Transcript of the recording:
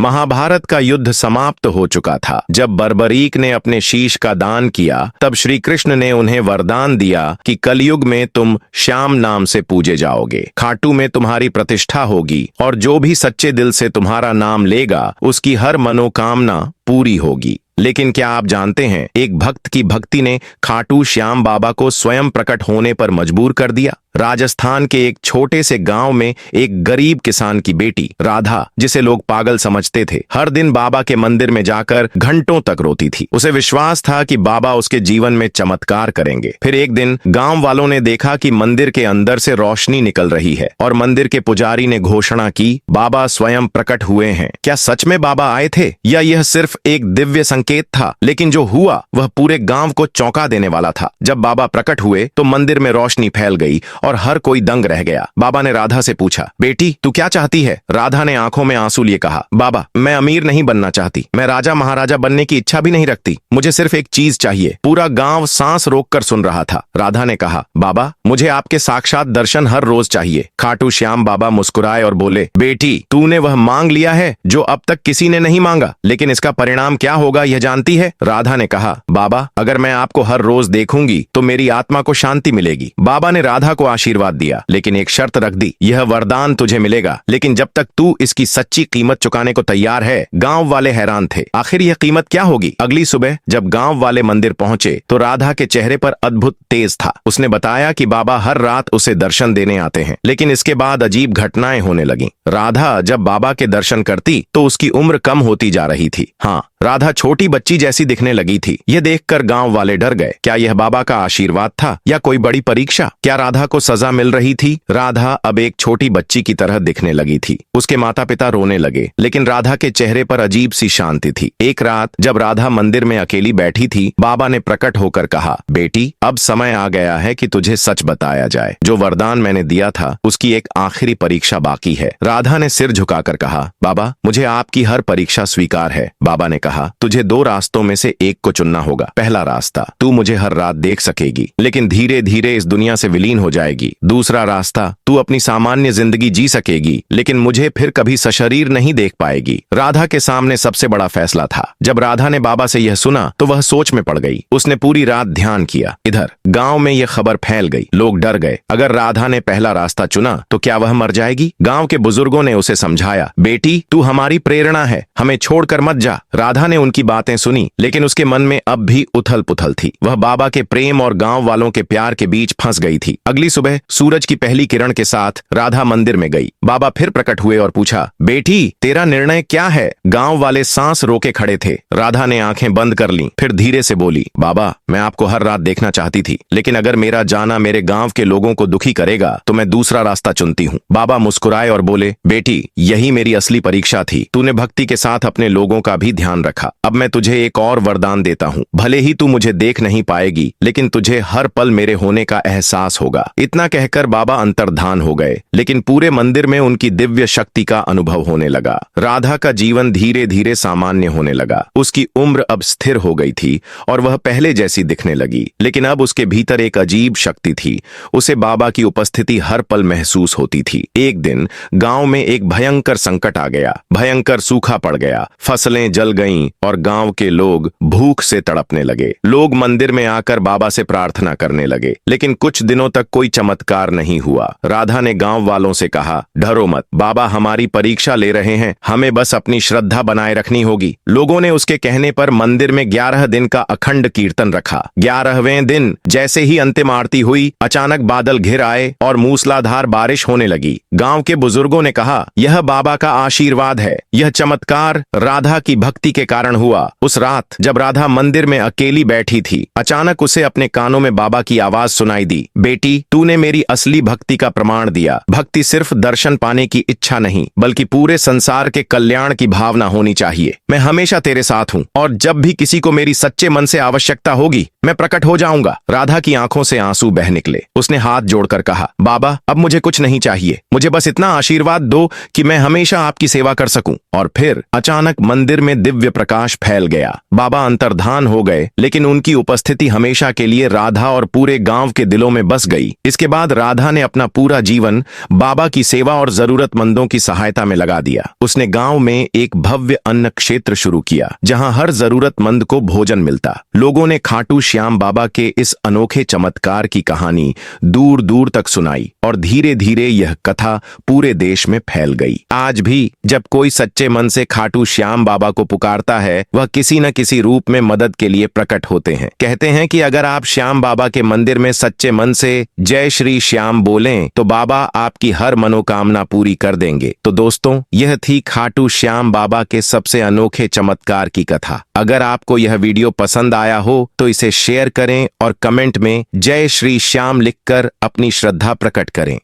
महाभारत का युद्ध समाप्त हो चुका था। जब बर्बरीक ने अपने शीश का दान किया तब श्री कृष्ण ने उन्हें वरदान दिया कि कलयुग में तुम श्याम नाम से पूजे जाओगे, खाटू में तुम्हारी प्रतिष्ठा होगी और जो भी सच्चे दिल से तुम्हारा नाम लेगा उसकी हर मनोकामना पूरी होगी। लेकिन क्या आप जानते हैं, एक भक्त की भक्ति ने खाटू श्याम बाबा को स्वयं प्रकट होने पर मजबूर कर दिया। राजस्थान के एक छोटे से गांव में एक गरीब किसान की बेटी राधा, जिसे लोग पागल समझते थे, हर दिन बाबा के मंदिर में जाकर घंटों तक रोती थी। उसे विश्वास था कि बाबा उसके जीवन में चमत्कार करेंगे। फिर एक दिन गांव वालों ने देखा कि मंदिर के अंदर से रोशनी निकल रही है और मंदिर के पुजारी ने घोषणा की, बाबा स्वयं प्रकट हुए हैं। क्या सच में बाबा आए थे या यह सिर्फ एक दिव्य संकेत था? लेकिन जो हुआ वह पूरे गांव को चौंका देने वाला था। जब बाबा प्रकट हुए तो मंदिर में रोशनी फैल गई और हर कोई दंग रह गया। बाबा ने राधा से पूछा, बेटी तू क्या चाहती है? राधा ने आंखों में आंसू लिए कहा, बाबा मैं अमीर नहीं बनना चाहती, मैं राजा महाराजा बनने की इच्छा भी नहीं रखती, मुझे सिर्फ एक चीज चाहिए। पूरा गांव सांस रोककर सुन रहा था। राधा ने कहा, बाबा मुझे आपके साक्षात दर्शन हर रोज चाहिए। खाटू श्याम बाबा मुस्कुराए और बोले, बेटी तूने वह मांग लिया है जो अब तक किसी ने नहीं मांगा, लेकिन इसका परिणाम क्या होगा यह जानती है? राधा ने कहा, बाबा अगर मैं आपको हर रोज देखूंगी तो मेरी आत्मा को शांति मिलेगी। बाबा ने राधा को आशीर्वाद दिया, लेकिन एक शर्त रख दी, यह वरदान तुझे मिलेगा, लेकिन जब तक तू इसकी सच्ची कीमत चुकाने को तैयार है। गांव वाले हैरान थे, आखिर यह कीमत क्या होगी? अगली सुबह जब गांव वाले मंदिर पहुंचे तो राधा के चेहरे पर अद्भुत तेज था। उसने बताया कि बाबा हर रात उसे दर्शन देने आते हैं, लेकिन इसके बाद अजीब घटनाएं होने लगीं। राधा जब बाबा के दर्शन करती तो उसकी उम्र कम होती जा रही थी। हाँ, राधा छोटी बच्ची जैसी दिखने लगी थी। यह देखकर गांव वाले डर गए। क्या यह बाबा का आशीर्वाद था या कोई बड़ी परीक्षा? क्या राधा को सजा मिल रही थी? राधा अब एक छोटी बच्ची की तरह दिखने लगी थी। उसके माता पिता रोने लगे, लेकिन राधा के चेहरे पर अजीब सी शांति थी। एक रात जब राधा मंदिर में अकेली बैठी थी, बाबा ने प्रकट होकर कहा, बेटी अब समय आ गया है कि तुझे सच बताया जाए। जो वरदान मैंने दिया था उसकी एक आखिरी परीक्षा बाकी है। राधा ने सिर झुकाकर कहा, बाबा मुझे आपकी हर परीक्षा स्वीकार है। बाबा ने कहा, तुझे दो रास्तों में से एक को चुनना होगा। पहला रास्ता, तू मुझे हर रात देख सकेगी, लेकिन धीरे धीरे इस दुनिया से विलीन हो जाएगी। दूसरा रास्ता, तू अपनी सामान्य जिंदगी जी सकेगी, लेकिन मुझे फिर कभी सशरीर नहीं देख पाएगी। राधा के सामने सबसे बड़ा फैसला था। जब राधा ने बाबा से यह सुना तो वह सोच में पड़ गई। उसने पूरी रात ध्यान किया। इधर गांव में यह खबर फैल गई, लोग डर गए। अगर राधा ने पहला रास्ता चुना तो क्या वह मर जाएगी? गांव के बुजुर्गों ने उसे समझाया, बेटी तू हमारी प्रेरणा है, हमें छोड़कर मत जा। राधा ने उनकी बातें सुनी, लेकिन उसके मन में अब भी उथल पुथल थी। वह बाबा के प्रेम और गांव वालों के प्यार के बीच फंस गई थी। अगली सुबह सूरज की पहली किरण के साथ राधा मंदिर में गई। बाबा फिर प्रकट हुए और पूछा, बेटी तेरा निर्णय क्या है? गांव वाले सांस रोके खड़े थे। राधा ने आंखें बंद कर लीं, फिर धीरे से बोली, बाबा मैं आपको हर रात देखना चाहती थी, लेकिन अगर मेरा जाना मेरे गांव के लोगों को दुखी करेगा तो मैं दूसरा रास्ता चुनती हूँ। बाबा मुस्कुराए और बोले, बेटी यही मेरी असली परीक्षा थी। तूने भक्ति के साथ अपने लोगों का भी ध्यान रखा। अब मैं तुझे एक और वरदान देता हूँ। भले ही तू मुझे देख नहीं पाएगी, लेकिन तुझे हर पल मेरे होने का एहसास होगा। इतना कहकर बाबा अंतर्धान हो गए, लेकिन पूरे मंदिर में उनकी दिव्य शक्ति का अनुभव होने लगा। राधा का जीवन धीरे धीरे सामान्य होने लगा। उसकी उम्र अब स्थिर हो गई थी और वह पहले जैसी दिखने लगी, लेकिन अब उसके भीतर एक अजीब शक्ति थी। उसे बाबा की उपस्थिति हर पल महसूस होती थी। एक दिन गांव में एक भयंकर संकट आ गया। भयंकर सूखा पड़ गया, फसलें जल गईं और गांव के लोग भूख से तड़पने लगे। लोग मंदिर में आकर बाबा से प्रार्थना करने लगे, लेकिन कुछ दिनों तक कोई चमत्कार नहीं हुआ। राधा ने गांव वालों से कहा, डरो मत, बाबा हमारी परीक्षा ले रहे हैं, हमें बस अपनी श्रद्धा बनाए रखनी होगी। लोगों ने उसके कहने पर मंदिर में 11 दिन का अखंड कीर्तन रखा। 11वें दिन जैसे ही अंतिम आरती हुई, अचानक बादल घिर आए और मूसलाधार बारिश होने लगी। गांव के बुजुर्गों ने कहा, यह बाबा का आशीर्वाद है। यह चमत्कार राधा की भक्ति के कारण हुआ। उस रात जब राधा मंदिर में अकेली बैठी थी, अचानक उसे अपने कानों में बाबा की आवाज सुनाई दी, बेटी तूने मेरी असली भक्ति का प्रमाण दिया। भक्ति सिर्फ दर्शन पाने की इच्छा नहीं, बल्कि पूरे संसार के कल्याण की भावना होनी चाहिए। मैं हमेशा तेरे साथ हूँ और जब भी किसी को मेरी सच्चे मन से आवश्यकता होगी मैं प्रकट हो जाऊंगा। राधा की आंखों से आंसू बह निकले। उसने हाथ जोड़कर कहा, बाबा अब मुझे कुछ नहीं चाहिए, मुझे बस इतना आशीर्वाद दो कि मैं हमेशा आपकी सेवा कर सकूं। और फिर अचानक मंदिर में दिव्य प्रकाश फैल गया। बाबा अंतर्धान हो गए, लेकिन उनकी उपस्थिति हमेशा के लिए राधा और पूरे गांव के दिलों में बस गई। इसके बाद राधा ने अपना पूरा जीवन बाबा की सेवा और जरूरतमंदों की सहायता में लगा दिया। उसने गांव में एक भव्य अन्न क्षेत्र शुरू किया, जहां हर जरूरतमंद को भोजन मिलता। लोगों ने खाटू श्याम बाबा के इस अनोखे चमत्कार की कहानी दूर दूर तक सुनाई और धीरे धीरे यह कथा पूरे देश में फैल गई। आज भी जब कोई सच्चे मन से खाटू श्याम बाबा को पुकारता है, वह किसी न किसी रूप में मदद के लिए प्रकट होते हैं। कहते हैं कि अगर आप श्याम बाबा के मंदिर में सच्चे मन से जय श्री श्याम बोलें, तो बाबा आपकी हर मनोकामना पूरी कर देंगे। तो दोस्तों, यह थी खाटू श्याम बाबा के सबसे अनोखे चमत्कार की कथा। अगर आपको यह वीडियो पसंद आया हो तो इसे शेयर करें और कमेंट में जय श्री श्याम लिखकर अपनी श्रद्धा प्रकट करें।